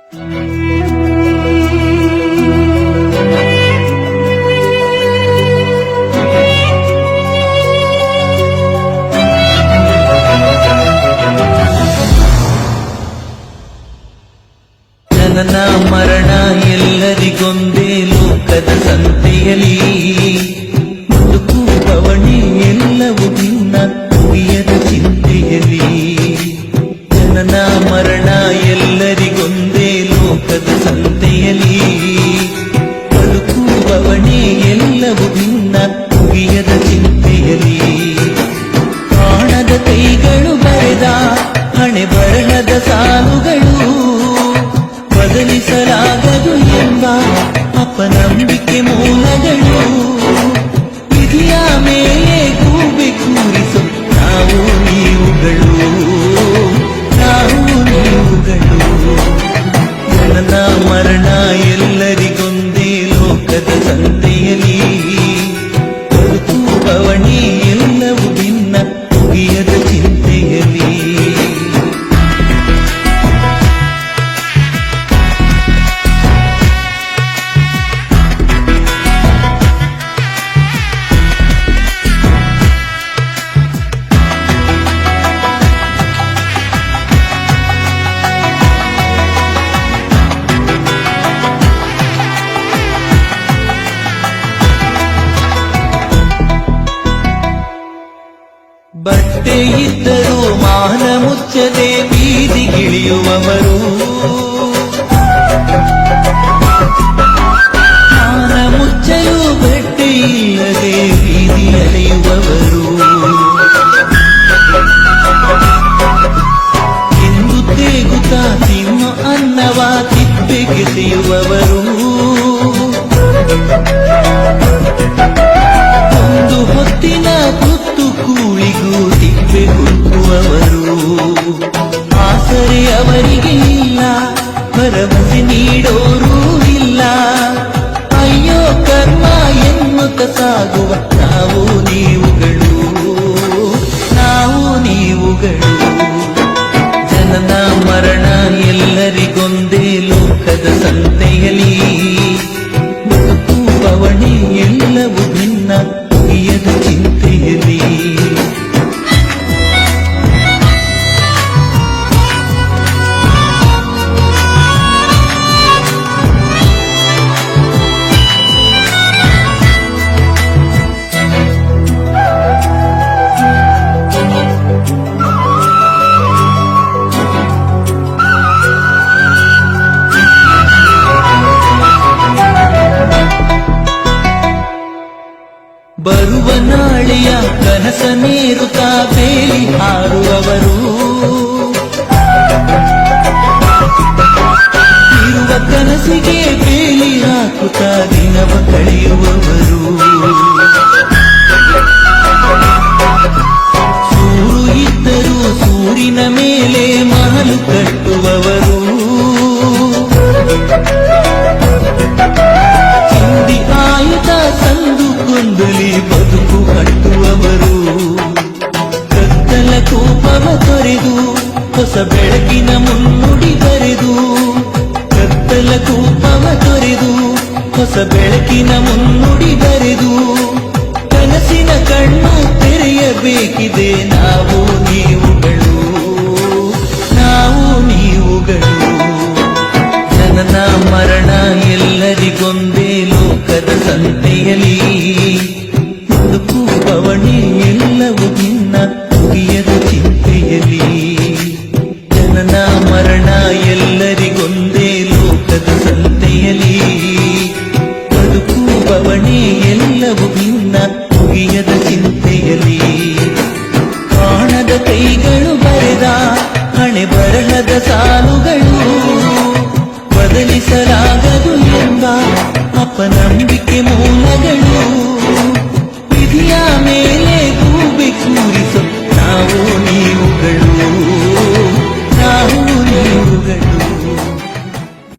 ಜನನ ಮರಣ ಎಲ್ಲರಿಗೊಂದೇ ಲೋಕದ ಸಂತೆಯಲಿ, ಬದುಕು ಬವಣೆ ಎಲ್ಲವೂ ಭಿನ್ನ ಮುಗಿಯದ ಚಿಂತೆಯಲಿ. ಜನನ ಮರಣ ಎಲ್ಲರಿಗೊಂದೇ ಲೋಕದ ಸಂತೆಯಲಿ, ಬದುಕು ಬವಣೆ ಎಲ್ಲವೂ ಭಿನ್ನ ಮುಗಿಯದ ಚಿಂತೆಯಲಿ. ಕಾಣದ ಕೈಗಳು ಬರೆದ ಹಣೆ ಬರಹದ ಸಾಲುಗಳು, ಬದಲಿಸಲಾಗದು ಎಂಬ ಅಪನಂಬಿಕೆ ಮೂಲಗಳು. ವಿಧಿಯ ಮೇಲೆ ಕೂಬೆ ಕೂರಿಸು ನಾವು ನೀವುಗಳು, ನಾವು ನೀವುಗಳು. ಜನನ ಮರಣ ಎಲ್ಲರಿಗೊಂದೇ ಲೋಕದ ಸಂತೆಯಲಿ, ಬದುಕು ಬವಣೆ ಎಲ್ಲವೂ ಭಿನ್ನ ಮುಗಿಯದ ಚಿಂತೆಯಲಿ. ಬಟ್ಟೆ ಇದ್ದರೂ ಮಾನ ಮುಚ್ಚದೆ ಬೀದಿಗಿಳಿಯುವವರು, ಮಾನ ಮುಚ್ಚಲು ಬಟ್ಟೆ ಇಲ್ಲದೆ ಬೀದಿ ಅಲೆಯುವವರು, ಎಂದು ತೇಗುತ್ತಾ ತಿನ್ನು ಅನ್ನವ ತಿಪ್ಪೆಗೆಸೆಯುವವರು, ಒಂದು ಹೊತ್ತಿನ ತುತ್ತು ಕೂಳಿಗೂ ತಿಪ್ಪೆ ಹುಡುಕುವವರು. ಆಸರೆ ಅವರಿಗೆ ಇಲ್ಲ, ಭರವಸೆ ನೀಡೋರೂ ಇಲ್ಲ. ಅಯ್ಯೋ ಕರ್ಮ ಎನ್ನುತ್ತ ಸಾಗುವ ನಾವು ನೀವುಗಳು, ನಾವು ನೀವುಗಳು. ಜನನ ಮರಣ ಎಲ್ಲರಿಗೊಂದೇ ಲೋಕದ ಸಂತೆಯಲಿ, ಬದುಕು ಬವಣೆ ಎಲ್ಲವೂ ಭಿನ್ನ ಮುಗಿಯದ ಚಿಂತೆಯಲಿ. ಬರುವ ನಾಳೆಯ ಕನಸ ನೀರುತ್ತಾ ಬೇಲಿ ಹಾರುವವರು, ಇರುವ ಕನಸಿಗೆ ಬೇಲಿ ಹಾಕುತ್ತಾ ದಿನವ ಕಳೆಯುವವರು, ಸೂರು ಇದ್ದರೂ ಸೂರಿನ ಮೇಲೆ ಮಹಲು ಕಟ್ಟುವವರು, ಹಿಂದಿ ಆಯುಧ ಸಂದು ಕೊಂದಲಿ ಬದುಕು ಕಟ್ಟುವವರು, ಕತ್ತಲ ಕೋಪವ ತೊರೆದು ಹೊಸ ಬೆಳಕಿನ ಮುನ್ನುಡಿ ಬರೆದು, ಕತ್ತಲ ಕೋಪವ ತೊರೆದು ಹೊಸ ಬೆಳಕಿನ ಮುನ್ನುಡಿ ಬರೆದು, ಕನಸಿನ ಕಣ್ಣು ತೆರೆಯಬೇಕಿದೆ ನಾವು ನೀವುಗಳು, ನಾವು ನೀವುಗಳು. ಜನನ ಮರಣ ಎಲ್ಲರಿಗೊಂದೇ ಲೋಕದ ಸಂತೆಯಲಿ, ಬದುಕು ಬವಣೆ ಎಲ್ಲವೂ ಭಿನ್ನ ಮುಗಿಯದ ಚಿಂತೆಯಲಿ. ಜನನ ಮರಣ ಎಲ್ಲರಿಗೊಂದೇ ಲೋಕದ ಸಂತೆಯಲಿ, ಬದುಕು ಬವಣೆ ಎಲ್ಲವೂ ಭಿನ್ನ ಮುಗಿಯದ ಚಿಂತೆಯಲಿ. ಕಾಣದ ಕೈಗಳು ಬರೆದ ಹಣೆ ಬರಹದ ಸಾಲುಗಳು, ಬದಲಿಸಲಾಗದು ಎಂಬ ಅಪನಂಬಿಕೆ ಮೂಲಗಳು. ವಿಧಿಯ ಮೇಲೆ ಕೂಬೆ ಕೂರಿಸು ನಾವು ನೀವುಗಳು.